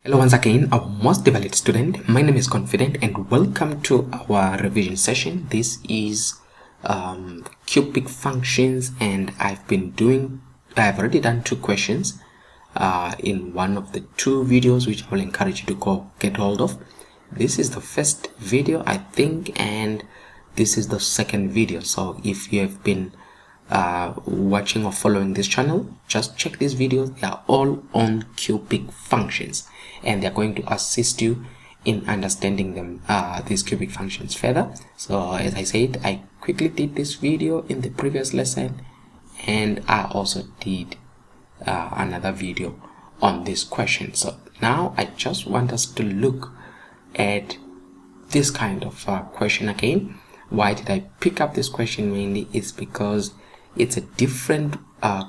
Hello once again, our most devalued student. My name is Confident and welcome to our revision session. This is cubic functions, and I've already done two questions in one of the two videos, which I will encourage you to go get hold of. This is the first video, I think, and this is the second video. So if you have been watching or following this channel, just check these videos. They are all on cubic functions, and they're going to assist you in understanding them, these cubic functions further. So as I said, I quickly did this video in the previous lesson, and I also did another video on this question. So now I just want us to look at this kind of question again. Why did I pick up this question? Mainly it's because it's a different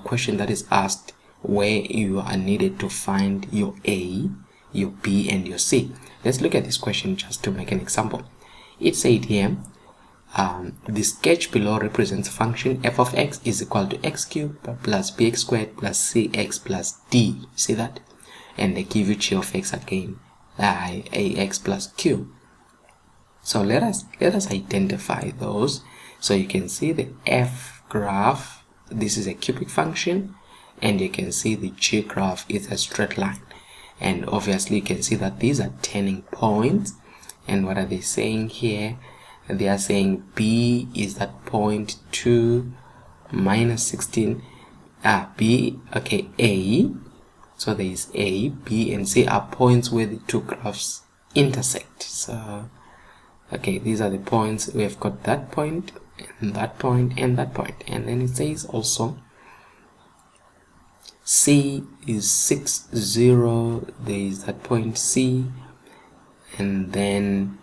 question that is asked where you are needed to find your A, your B, and your C. Let's look at this question just to make an example. It said here, the sketch below represents function f of x is equal to x cubed plus bx squared plus cx plus d. See that? And they give you g of x again, ax plus q. So let us identify those. So you can see the f graph, this is a cubic function, and you can see the g graph is a straight line. And obviously you can see that these are turning points. And what are they saying here? They are saying B is that point 2 minus 16. B, okay, A. So there is A, B, and C are points where the two graphs intersect. So, okay, these are the points. We have got that point, and that point, and that point. And then it says also C is 6, 0, there is that point C, and then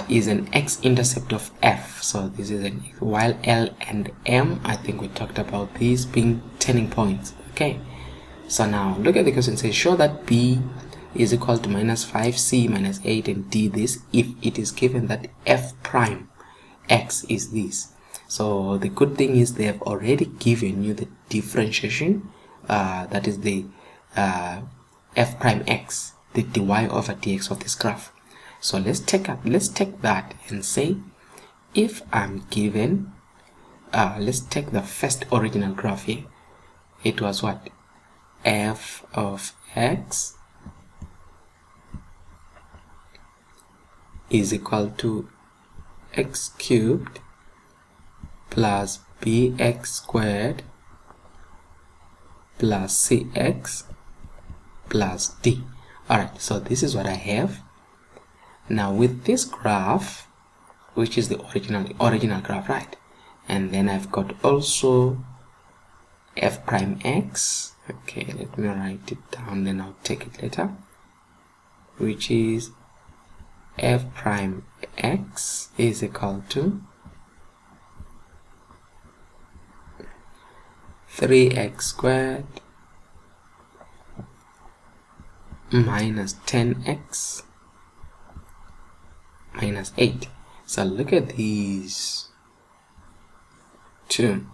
is an x-intercept of f. So this is an, while L and M, I think we talked about these being turning points. Okay, so now look at the question. It says show that B is equal to minus 5, C minus 8, and D this if it is given that f prime x is this. So the good thing is they have already given you the differentiation, that is the f prime x, the dy over dx of this graph. So let's take that and say, if I'm given, let's take the first original graph here. It was what? F of x is equal to x cubed plus bx squared plus cx plus d. Alright, so this is what I have. Now with this graph, which is the original graph, right? And then I've got also f prime x. Okay, let me write it down, then I'll take it later. Which is f prime x is equal to 3x squared minus 10x minus 8. So look at these two.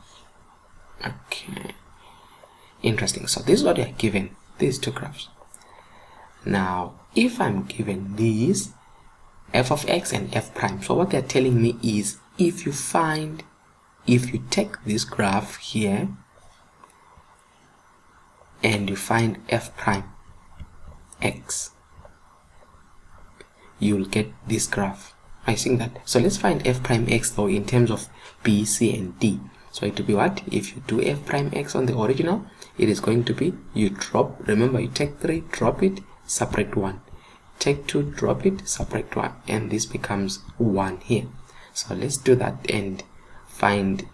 Okay, interesting. So this is what you are given, these two graphs. Now if I'm given these f of x and f prime, so what they're telling me is if you take this graph here and you find f prime x, you'll get this graph. I think that. So let's find f prime x though in terms of b, c, and d. So it will be what? If you do f prime x on the original, it is going to be, you drop, remember you take 3, drop it, subtract 1, take 2, drop it, subtract 1, and this becomes 1 here. So let's do that and find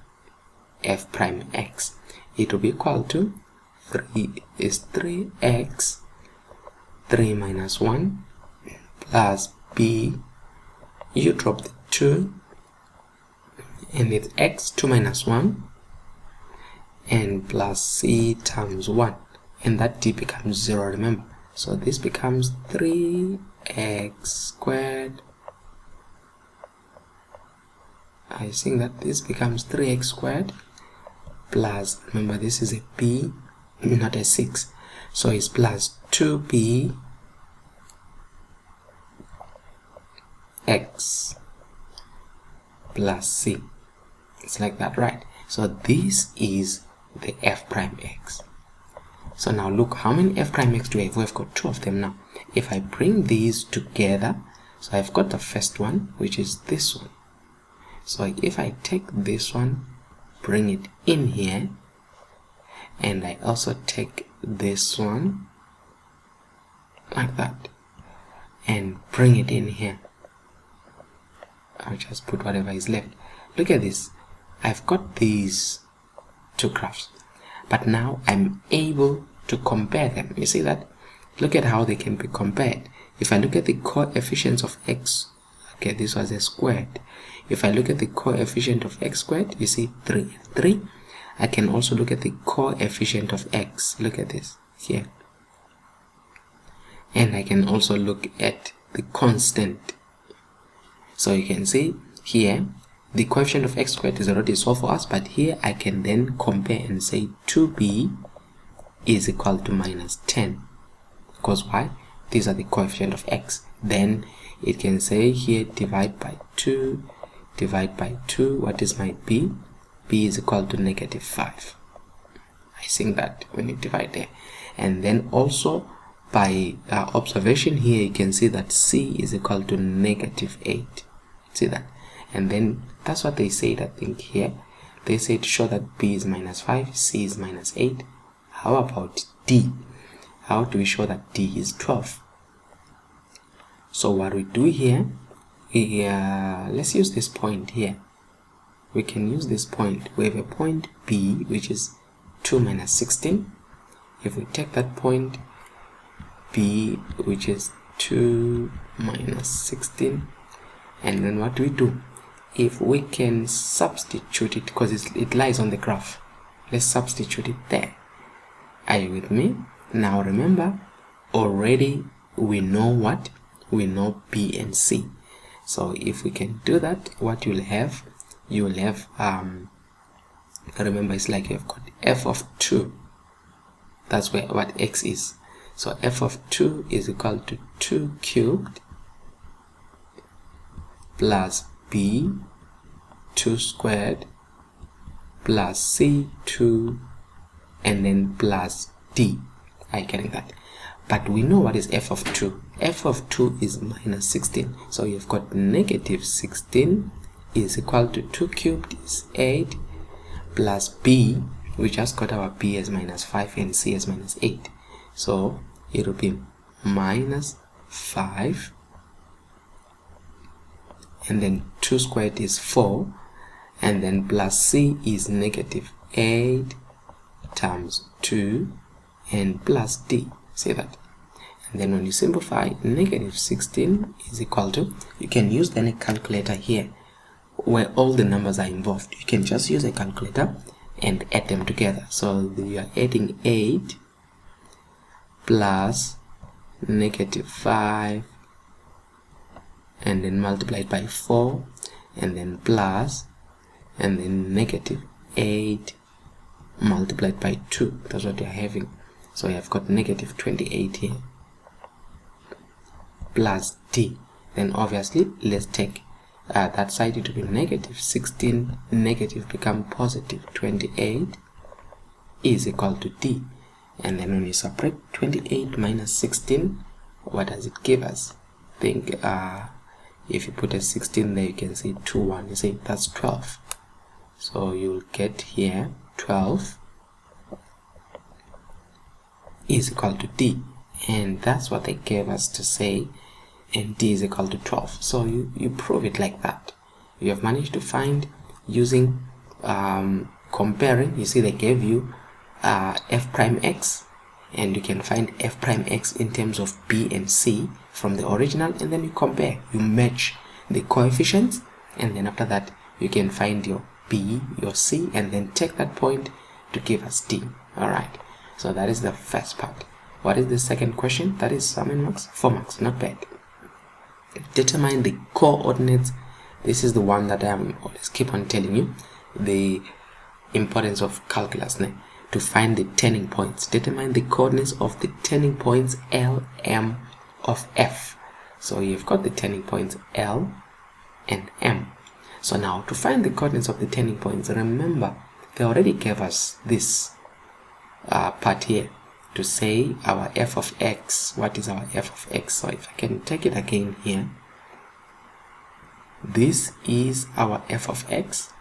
f prime x. It will be equal to 3x 3 minus 1 plus b, you drop the 2, and it's x 2 minus 1, and plus c times 1, and that d becomes 0, remember. So this becomes 3x squared. I think that this becomes 3x squared plus, remember this is a b, not a 6, so it's plus 2b x plus c. It's like that, right? So this is the f prime x. So now look, how many f prime x do we have? We've got 2 of them now. If I bring these together, so I've got the first one, which is this one. So if I take this one, bring it in here, and I also take this one like that and bring it in here, I'll just put whatever is left. Look at this, I've got these 2 graphs, but now I'm able to compare them. You see that? Look at how they can be compared. If I look at the coefficients of x, okay, this was a squared. If I look at the coefficient of x squared, you see 3 and 3. I can also look at the coefficient of x. Look at this here. And I can also look at the constant. So you can see here, the coefficient of x squared is already solved for us, but here I can then compare and say 2b is equal to minus 10. Because why? These are the coefficient of x. Then it can say here divide by 2, divide by 2. What is my b? B is equal to negative 5. I think that when you divide there. And then also by observation here, you can see that c is equal to negative 8. See that? And then that's what they said, I think here. They said show that b is minus 5, c is minus 8. How about d? How do we show that d is 12? So what we do here, let's use this point here. We can use this point. We have a point b, which is 2 minus 16. If we take that point b, which is 2 minus 16, and then what do we do? If we can substitute it, because it lies on the graph, let's substitute it there. Are you with me? Now remember, already we know what? We know b and c. So if we can do that, what you'll have, remember, it's like you've got f of 2. That's what x is. So f of 2 is equal to 2 cubed plus b 2 squared plus c 2 and then plus d. Are you getting that? But we know what is f of 2. F of 2 is minus 16. So you've got negative 16 is equal to 2 cubed is 8 plus b. We just got our b as minus 5 and c as minus 8. So it will be minus 5 and then 2 squared is 4 and then plus c is negative 8 times 2 and plus d. See that? And then when you simplify, negative 16 is equal to, you can use then a calculator here where all the numbers are involved. You can just use a calculator and add them together. So you are adding 8 plus negative 5 and then multiplied by 4 and then plus and then negative 8 multiplied by 2. That's what you're having. So you have got negative 28 here plus d. Then obviously let's take that side, it will be negative 16, negative become positive 28 is equal to d. And then when you subtract 28 minus 16, what does it give us? Think if you put a 16 there, you can see 2 1, you see that's 12. So you'll get here 12 is equal to d, and that's what they gave us to say, and d is equal to 12. So you prove it like that. You have managed to find using comparing. You see they gave you f prime x, and you can find f prime x in terms of b and c from the original, and then you compare, you match the coefficients, and then after that you can find your b, your c, and then take that point to give us d. Alright, so that is the first part. What is the second question? That is how many marks? 4 marks, not bad. Determine the coordinates. This is the one that I always keep on telling you, the importance of calculus now, to find the turning points. Determine the coordinates of the turning points L, M of f. So you've got the turning points L and M. So now to find the coordinates of the turning points, remember they already gave us this part here to say our f of x. What is our f of x? So if I can take it again here, this is our f of x,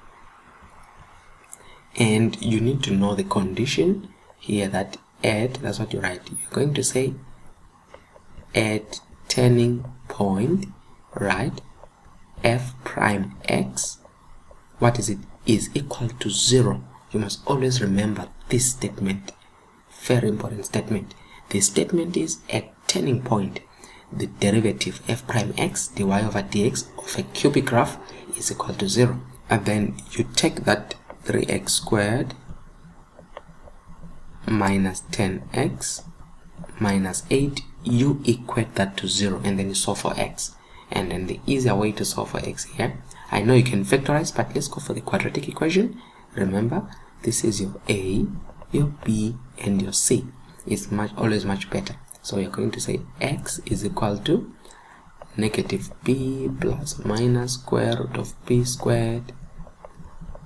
and you need to know the condition here that at, that's what you write, you're going to say at turning point, right, f prime x, what is it, is equal to 0. You must always remember this statement, very important statement. This statement is at turning point, the derivative f prime x dy over dx of a cubic graph is equal to 0. And then you take that 3x squared minus 10x minus 8, you equate that to 0, and then you solve for x. And then the easier way to solve for x here, I know you can factorize, but let's go for the quadratic equation. Remember, this is your a, your b, and your c. It's always much better. So you're going to say x is equal to negative b plus minus square root of b squared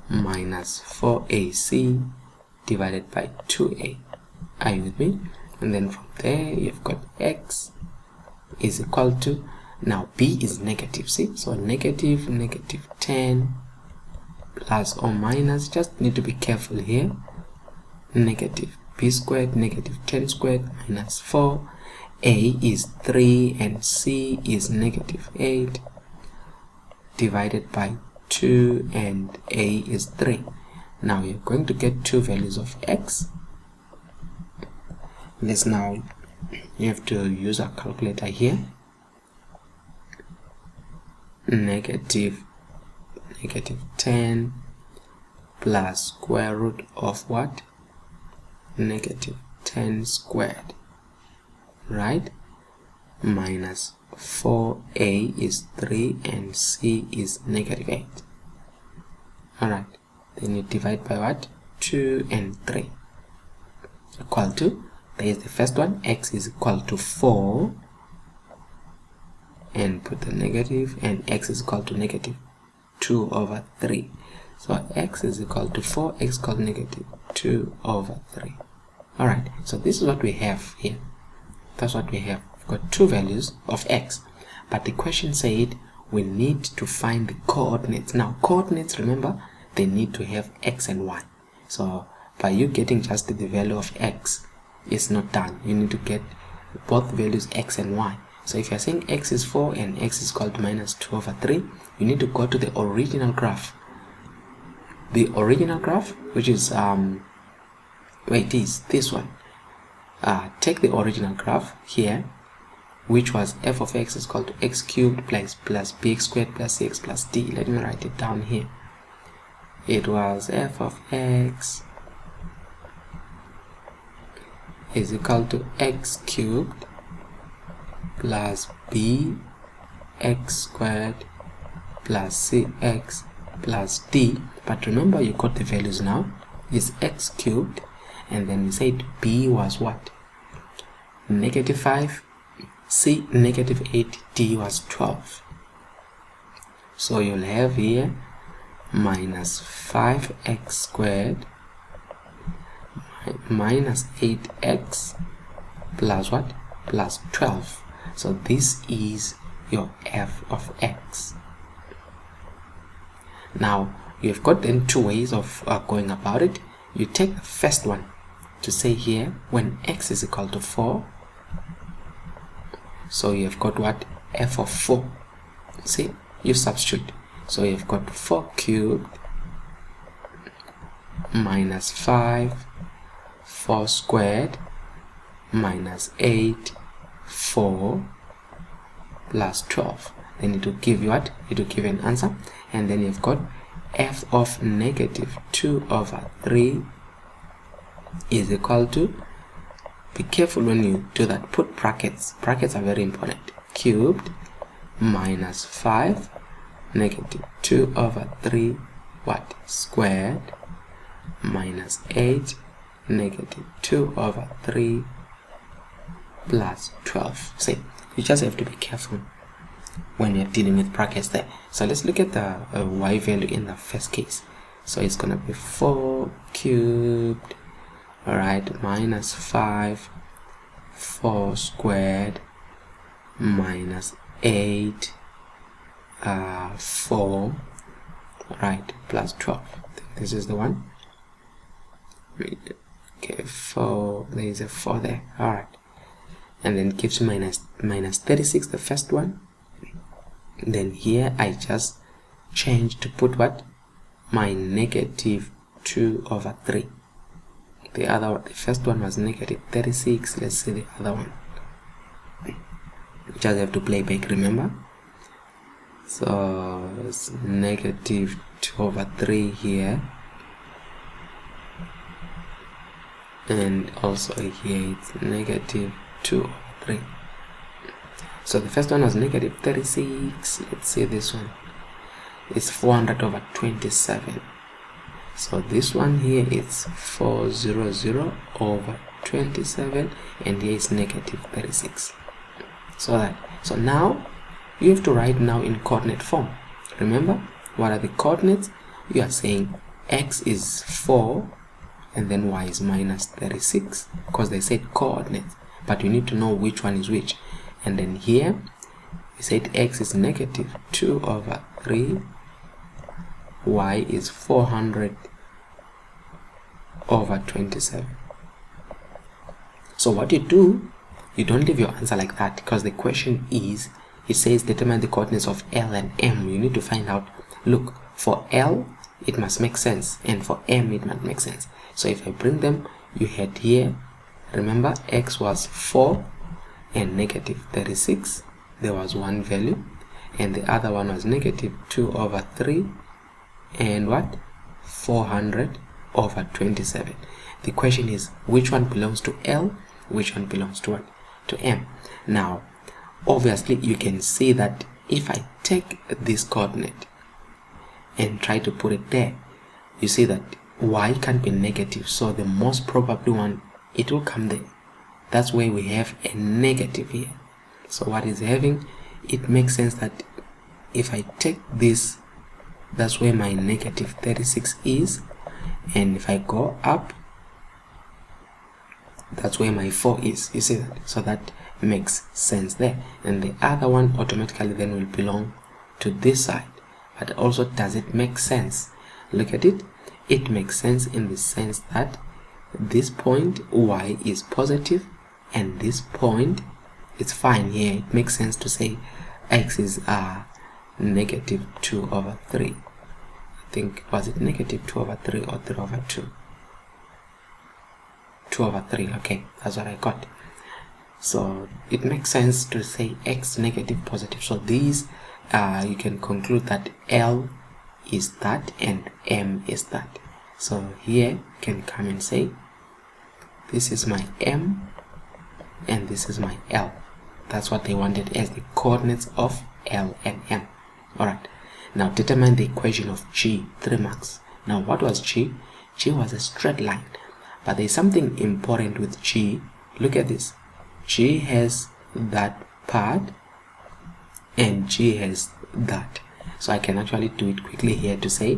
minus 4ac divided by 2a. Are you with me? And then from there you've got x is equal to, now b is negative, see, so negative 10 plus or minus, just need to be careful here, negative b squared negative 10 squared minus 4, a is 3 and c is negative 8 divided by 2, and a is 3. Now you're going to get two values of x. Let's now, you have to use a calculator here. Negative 10 plus square root of what? Negative 10 squared, right, minus 4a is 3 and c is negative 8. Alright, then you divide by what? 2 and 3 equal to, there is the first one, x is equal to 4, and put the negative, and x is equal to negative 2 over 3. So x is equal to 4, x is equal to negative 2 over 3. Alright, so this is what we have here. That's what we have. We've got two values of x, but the question said we need to find the coordinates. Now coordinates, remember, they need to have x and y. So by you getting just the value of x, it's not done. You need to get both values x and y. So if you're saying x is 4 and x is equal to minus 2 over 3, you need to go to the original graph. The original graph, which is this one. Take the original graph here, which was f of x is equal to x cubed plus bx squared plus cx plus d. Let me write it down here. It was f of x is equal to x cubed plus bx squared plus cx plus d. But remember, you got the values now. It's x cubed, and then we said b was what? Negative 5, c negative 8, d was 12. So you'll have here minus 5x squared minus 8x plus what? Plus 12. So this is your f of x. Now you've got then two ways of going about it. You take the first one to say here when x is equal to 4, so you've got what? F of 4. See, you substitute. So you've got 4 cubed minus 5, 4 squared minus 8, 4 plus 12. Then it will give you what? It will give an answer. And then you've got f of negative 2 over 3 is equal to, be careful when you do that, put brackets. Brackets are very important. Cubed minus 5 negative 2 over 3 what? Squared minus 8 negative 2 over 3 plus 12. See, you just have to be careful when you're dealing with brackets there. So let's look at the y value in the first case. So it's gonna be 4 cubed, all right, minus 5 4 squared minus 8 4, right, plus 12. I think this is the one. Okay, 4, there is a 4 there, all right, and then gives you minus 36, the first one. Then here I just change to put what? My negative 2 over 3. The first one was negative 36. Let's see the other one. Just have to play back, remember? So it's negative 2 over 3 here, and also here it's negative 2 over 3. So the first one was negative 36. Let's see this one. It's 400 over 27. So this one here is 400 over 27, and here is negative 36. So now you have to write now in coordinate form. Remember, what are the coordinates? You are saying x is 4 and then y is minus 36, because they said coordinates, but you need to know which one is which. And then here we said x is negative 2 over 3, y is 400 over 27. So what you do, you don't leave your answer like that, because the question is, it says determine the coordinates of L and M. You need to find out, look, for L it must make sense, and for M it must make sense. So if I bring them, you had here, remember x was 4 and negative 36, there was one value, and the other one was negative 2 over 3 and what? 400 over 27. The question is, which one belongs to L, which one belongs to what? To M. Now obviously you can see that if I take this coordinate and try to put it there, you see that y can't be negative, so the most probable one, it will come there. That's where we have a negative here. So what is having, it makes sense that if I take this, that's where my negative 36 is, and if I go up, that's where my 4 is. You see that? So that makes sense there, and the other one automatically then will belong to this side. But also, does it make sense? Look at it. It makes sense in the sense that this point y is positive and this point, it's fine here. It makes sense to say x is negative 2 over 3. I think, was it negative 2 over 3 or 3 over 2? 2 over 3, okay, that's what I got. So it makes sense to say x negative positive. So these, you can conclude that L is that and M is that. So here you can come and say, this is my M and this is my L. That's what they wanted as the coordinates of L and M. Alright, now determine the equation of G, 3 marks. Now what was G? G was a straight line, but there's something important with G. Look at this. G has that part and G has that. So I can actually do it quickly here to say,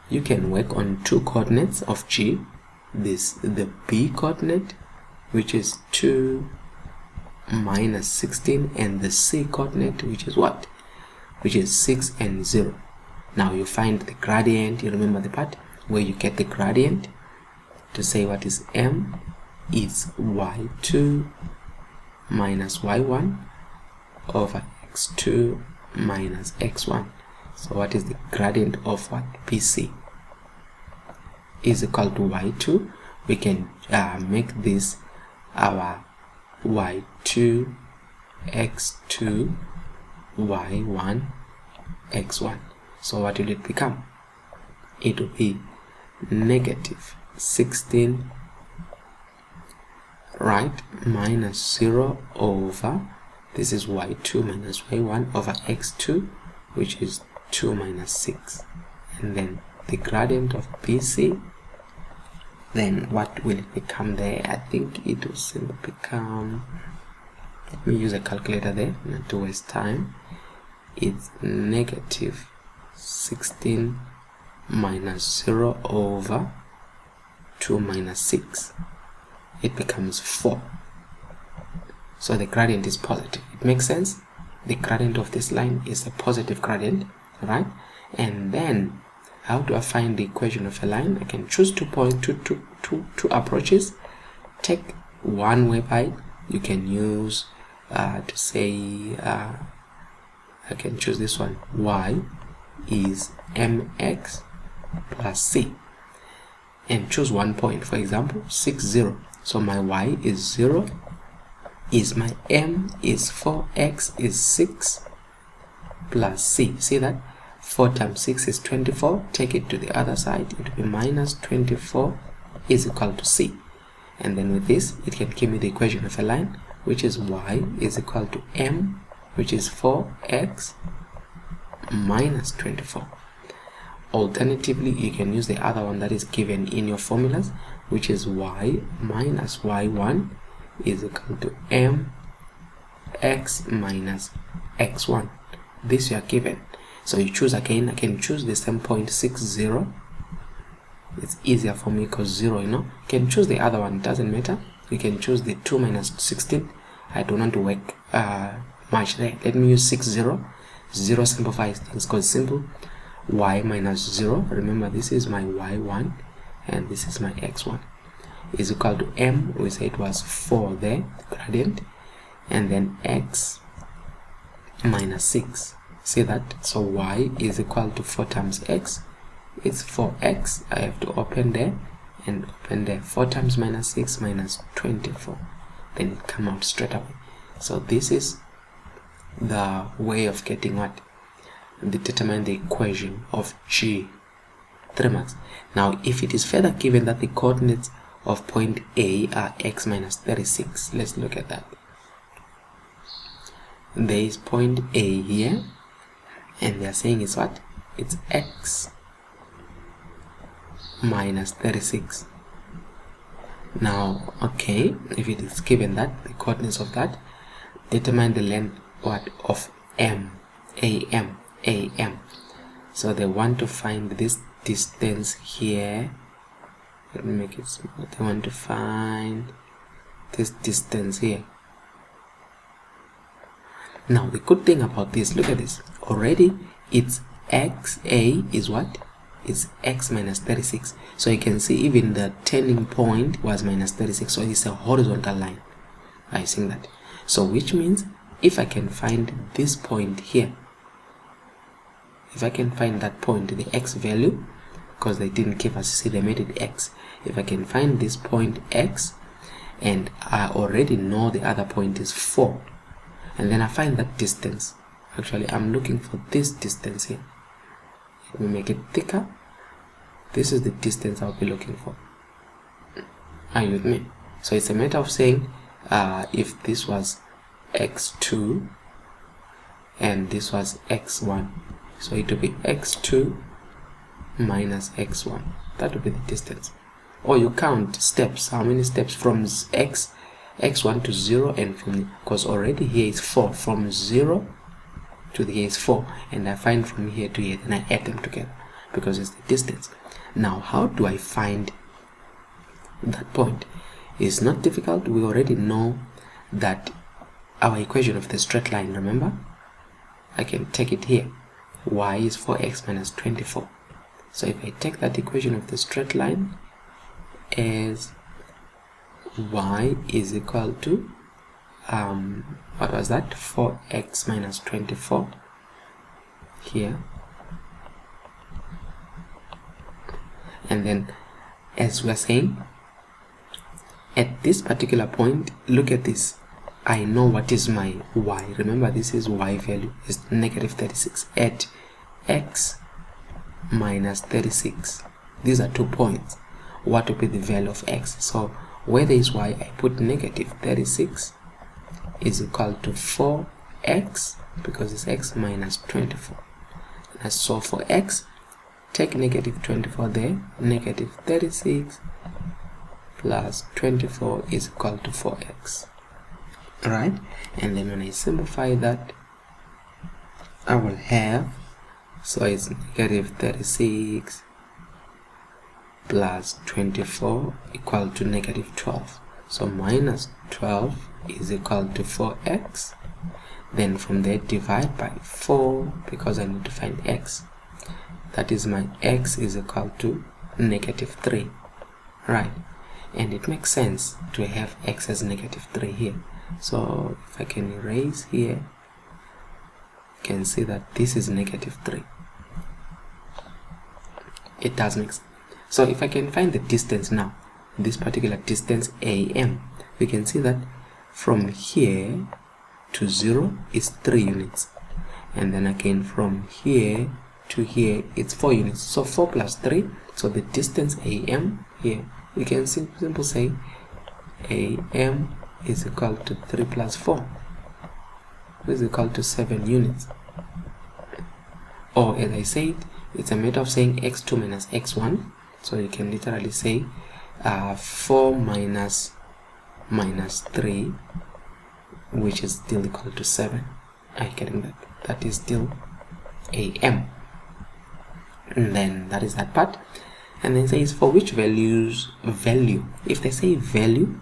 you can work on two coordinates of G. The B coordinate, which is 2 minus 16, and the C coordinate, which is what? Which is 6 and 0. Now you find the gradient. You remember the part where you get the gradient to say what is M is y2 minus y1 over x2 minus x1. So what is the gradient of what? BC is equal to y2. We can make this our y2 x2 y1 x1. So what will it become? It will be negative 16, right, minus 0 over, this is y2 minus y1 over x2, which is 2 minus 6, and then the gradient of BC. Then what will it become there? I think it will simply become, let me use a calculator there not to waste time. it's negative 16 minus 0 over 2 minus 6. It becomes 4. So the gradient is positive. It makes sense? The gradient of this line is a positive gradient, right? And then how do I find the equation of a line? I can choose two approaches. Take one whereby you can use to say I can choose this one. Y is mx plus c, and choose one point, for example 6 0. So my y is 0, is my m is 4, x is 6 plus c. See that 4 times 6 is 24. Take it to the other side, it will be minus 24 is equal to c. And then with this it can give me the equation of a line, which is y is equal to m, which is 4x minus 24. Alternatively, you can use the other one that is given in your formulas, which is y minus y1 is equal to mx minus x1. This you are given. So you choose again. I can choose the same point 6 0. It's easier for me because 0, you can choose the other one, it doesn't matter. You can choose the 2 minus 16. I don't want to work much there. Let me use 6 0. 0 simplifies things because simple. Y minus 0, remember this is my y1 and this is my x1, is equal to m, we say it was 4 there, the gradient, and then x minus 6. See that? So y is equal to 4 times x, it's 4x. I have to open there and open there. 4 times minus 6 minus 24, then it come out straight away. So this is the way of getting what? Determine the equation of G. 3 marks. Now if it is further given that the coordinates of point A are x minus 36, let's look at that. There is point A here and they are saying it's what? It's x minus 36. Now okay, if it is given that the coordinates of that, determine the length what of am. So they want to find this distance here. Let me make it small. They want to find this distance here. Now the good thing about this, look at this, already it's xa is what? It's x minus 36. So you can see even the turning point was minus 36, so it's a horizontal line. Are you seeing that? So which means if I can find this point here, if I can find that point, the x value, because they didn't give us, see they made it x. If I can find this point x, and I already know the other point is 4, and then I find that distance, actually I'm looking for this distance here. Let me make it thicker. This is the distance I'll be looking for. Are you with me? So it's a matter of saying if this was x2 and this was x1, so it will be x2 minus x1. That will be the distance. Or you count steps, how many steps from x1 to 0, and from, because already here is 4, from 0 to here is 4, and I find from here to here, then I add them together because it's the distance. Now how do I find that point? It's not difficult. We already know that our equation of the straight line, remember, I can take it here. Y is 4x minus 24. So if I take that equation of the straight line as y is equal to what was that, 4x minus 24 here, and then as we are saying at this particular point, look at this, I know what is my y. Remember this is y value is negative 36 at x minus 36. These are 2 points. What will be the value of x? So where there is y, I put negative 36 is equal to 4x, because it's x minus 24. And so for x, take negative 24 there, negative 36 plus 24 is equal to 4x. Right? And then when I simplify that, I will have, so it's negative 36 plus 24 equal to negative 12. So minus 12 is equal to 4x. Then from there divide by 4 because I need to find x. That is my x is equal to negative 3. Right. And it makes sense to have x as negative 3 here. So if I can erase here, you can see that this is negative 3. It does make sense. So if I can find the distance now, this particular distance AM, we can see that from here to 0 is 3 units. And then again from here to here it's 4 units. So 4 plus 3, so the distance AM here, we can simply say AM is equal to 3 plus 4, which is equal to 7 units. Or as I said, it's a matter of saying x2 minus x1. So you can literally say 4 minus 3, which is still equal to 7. Are you getting that? That is still AM. And then that is that part. And then says for which value. If they say value,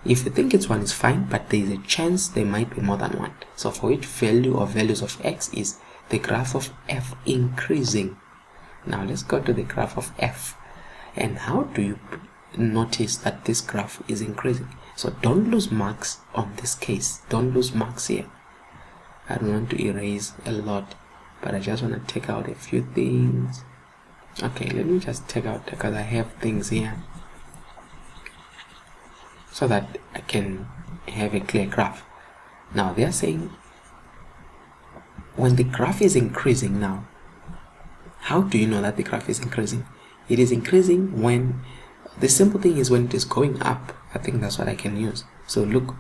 if you think it's 1 is fine, but there is a chance there might be more than 1. So for which value or values of x is the graph of f increasing. Now let's go to the graph of f. And how do you notice that this graph is increasing? So don't lose marks on this case. Don't lose marks here. I don't want to erase a lot, but I just want to take out a few things. Okay, let me just take out, because I have things here so that I can have a clear graph. Now they are saying when the graph is increasing now, how do you know that the graph is increasing? It is increasing when, the simple thing is when it is going up. I think that's what I can use. So look,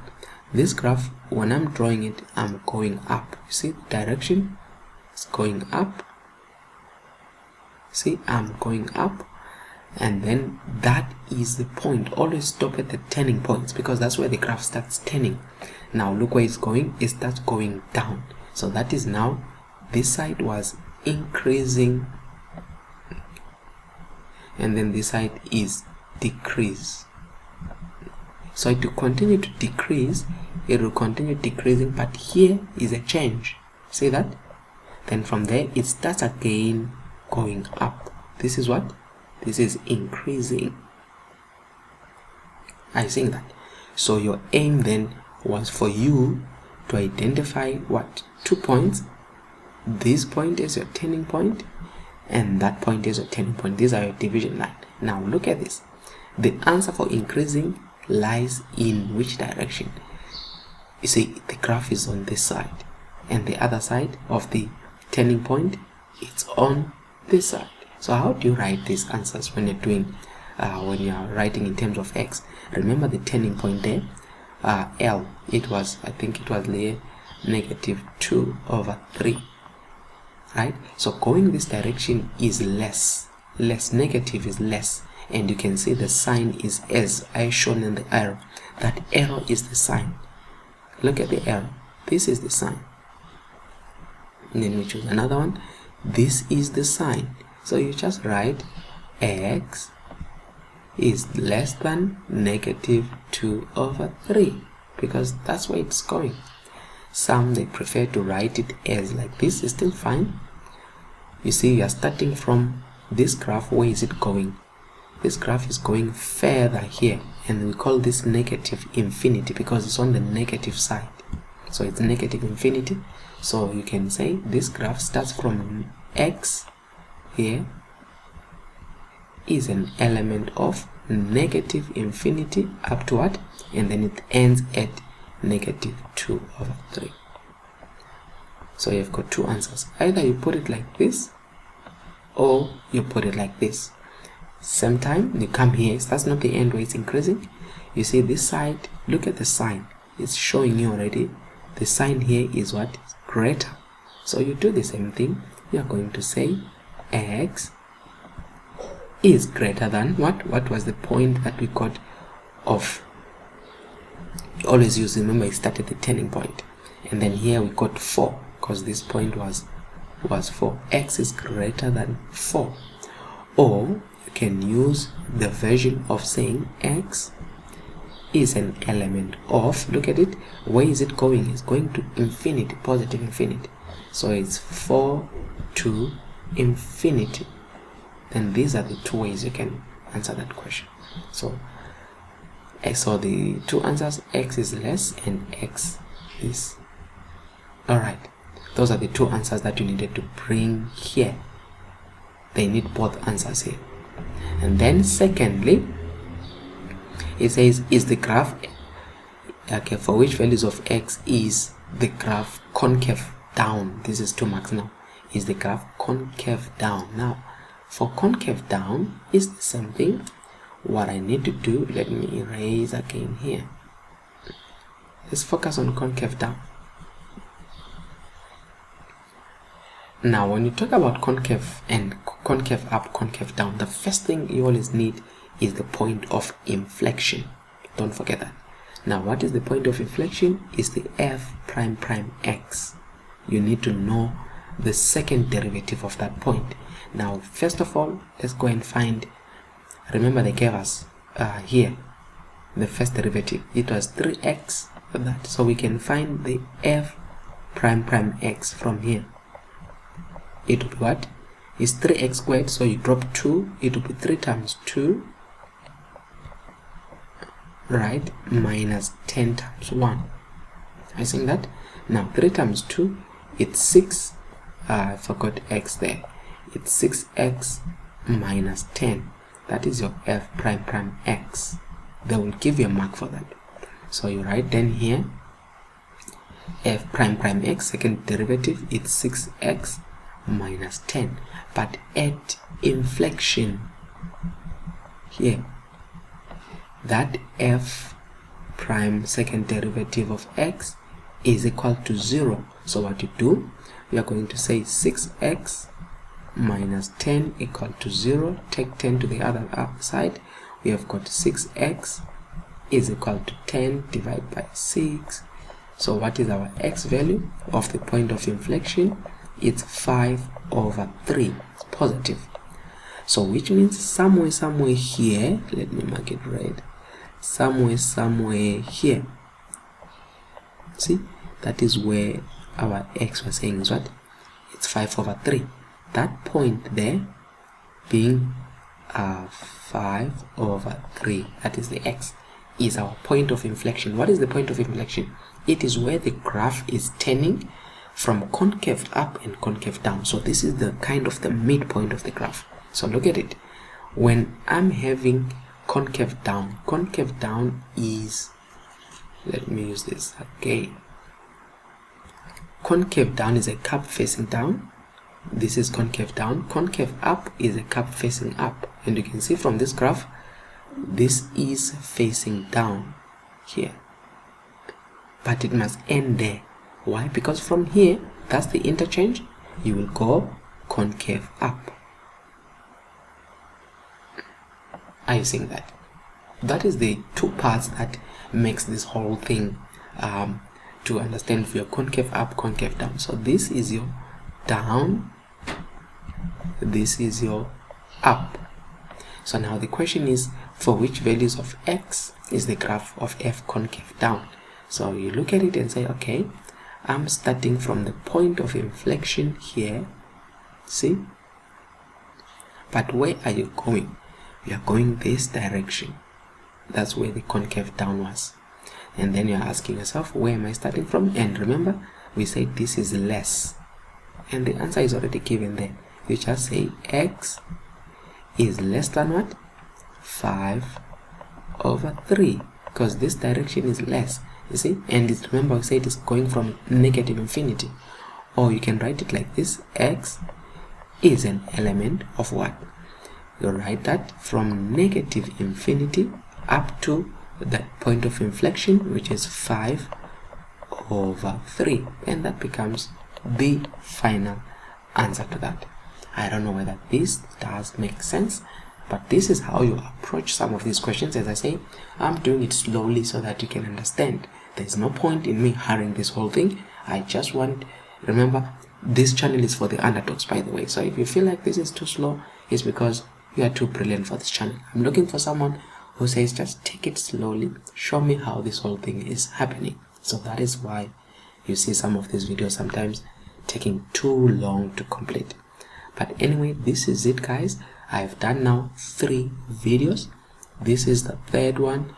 this graph, when I'm drawing it, I'm going up. You see the direction? It's going up. See, I'm going up. And then that is the point. Always stop at the turning points, because that's where the graph starts turning. Now look where it's going. It starts going down. So that is now, this side was increasing, and then this side is decrease. So it will continue to decrease, it will continue decreasing, but here is a change. See that? Then from there it starts again going up. This is what? This is increasing. I think that. So your aim then was for you to identify what? 2 points. This point is your turning point, and that point is your turning point. These are your division line. Now look at this. The answer for increasing lies in which direction? You see, the graph is on this side, and the other side of the turning point, it's on this side. So how do you write these answers when you're doing when you're writing in terms of x? Remember the turning point there, L, it was, I think it was there, negative 2 over 3. Right? So going this direction is less. Negative is less. And you can see the sign is as I shown in the arrow. That arrow is the sign. Look at the arrow. This is the sign. And then we choose another one. This is the sign. So you just write x is less than negative 2 over 3. Because that's where it's going. Some, they prefer to write it as like this. Is still fine. You see, you are starting from this graph. Where is it going? This graph is going further here, and we call this negative infinity because it's on the negative side. So it's negative infinity. So you can say this graph starts from x here is an element of negative infinity up to what? And then it ends at negative 2 over 3. So you've got two answers. Either you put it like this, or you put it like this. Same time, you come here. That's not the end where it's increasing. You see this side, look at the sign. It's showing you already. The sign here is what? Greater. So you do the same thing. You are going to say x is greater than what? What was the point that we got of? You always use, remember, it started the turning point. And then here we got 4, because this point was was 4. X is greater than 4. Or you can use the version of saying x is an element of, look at it, where is it going? It's going to infinity, positive infinity. So it's 4 to infinity. Then these are the two ways you can answer that question. So the two answers, x is less and x is. Alright, those are the two answers that you needed to bring here. They need both answers here. And then secondly, it says, is the graph, okay, for which values of x is the graph concave down? This is 2 marks now. Is the graph concave down? Now, for concave down is the same thing. What I need to do, let me erase again here. Let's focus on concave down. Now, when you talk about concave and concave up, concave down, the first thing you always need is the point of inflection. Don't forget that. Now, what is the point of inflection? Is the f prime prime x. You need to know the second derivative of that point. Now, first of all, let's go and find, remember they gave us here the first derivative. It was 3x for that. So we can find the f prime prime x from here. It would be what? Is 3x squared, so you drop 2, it will be 3 times 2, right, minus 10 times 1. I think that. Now 3 times 2, it's 6, I forgot x there, it's 6x minus 10. That is your f prime prime x. They will give you a mark for that. So you write then here, f prime prime x, second derivative, it's 6x minus 10. But at inflection here, that f prime second derivative of x is equal to 0. So what you do, we are going to say 6x minus 10 equal to 0. Take 10 to the other side. We have got 6x is equal to 10 divided by 6. So what is our x value of the point of inflection? It's 5/3. It's positive. So which means somewhere here, let me mark it red, somewhere here, see, that is where our x was saying is what? It's 5/3. That point there being 5/3, that is the x, is our point of inflection. What is the point of inflection? It is where the graph is turning from concave up and concave down. So this is the kind of the midpoint of the graph. So look at it. When I'm having concave down is, let me use this again. Concave down is a cup facing down. This is concave down. Concave up is a cup facing up. And you can see from this graph, this is facing down here. But it must end there. Why? Because from here, that's the interchange, you will go concave up. Are you seeing that? That is the two parts that makes this whole thing to understand if you're concave up, concave down. So this is your down, this is your up. So now the question is, for which values of x is the graph of f concave down? So you look at it and say, okay, I'm starting from the point of inflection here, see, but where are you going? You are going this direction. That's where the concave down was. And then you're asking yourself, where am I starting from? And remember, we said this is less, and the answer is already given there. You just say x is less than what? 5/3, because this direction is less. You see, and it's, remember we said it's going from negative infinity. Or you can write it like this: x is an element of what? You write that from negative infinity up to that point of inflection, which is 5/3, and that becomes the final answer to that. I don't know whether this does make sense, but this is how you approach some of these questions. As I say, I'm doing it slowly so that you can understand. There's no point in me hurrying this whole thing. I just want, remember, This channel is for the underdogs, by the way. So if you feel like this is too slow, it's because you are too brilliant for this channel. I'm looking for someone who says just take it slowly, show me how this whole thing is happening. So that is why you see some of these videos sometimes taking too long to complete. But anyway, this is it, guys. I've done now 3 videos. This is the 3rd one.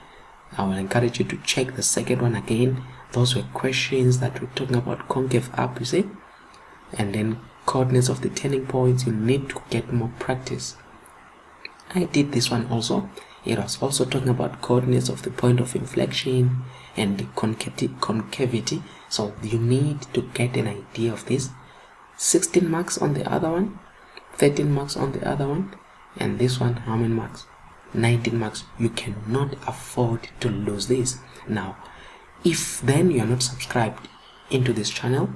I will encourage you to check the 2nd one again. Those were questions that we're talking about concave up, you see, and then coordinates of the turning points. You need to get more practice. I did this one also. It was also talking about coordinates of the point of inflection and the concavity. So you need to get an idea of this. 16 marks on the other one, 13 marks on the other one, and this one, how many marks? 19 marks. You cannot afford to lose this. Now, if then you are not subscribed into this channel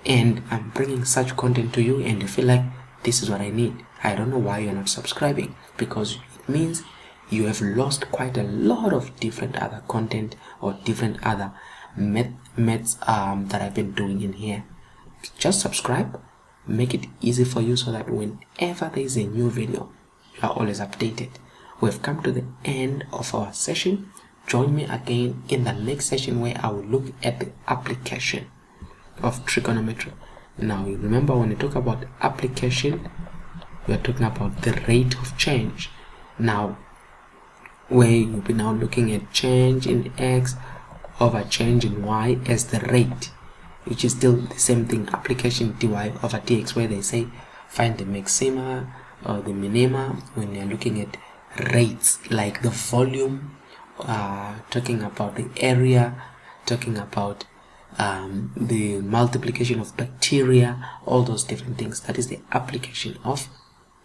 and I'm bringing such content to you and you feel like this is what I need, I don't know why you're not subscribing, because it means you have lost quite a lot of different other content or different other methods that I've been doing in here. Just subscribe, make it easy for you so that whenever there is a new video, you are always updated. We've come to the end of our session. Join me again in the next session where I will look at the application of trigonometry. Now, you remember when we talk about application, we are talking about the rate of change. Now, where you'll be now looking at change in x over change in y as the rate, which is still the same thing, application dy over dx, where they say find the maxima or the minima when you're looking at rates like the volume, talking about the area, talking about the multiplication of bacteria, all those different things. That is the application of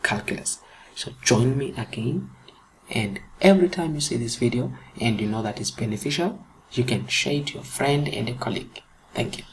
calculus. So join me again, and every time you see this video and you know that it's beneficial, you can share it to your friend and a colleague. Thank you.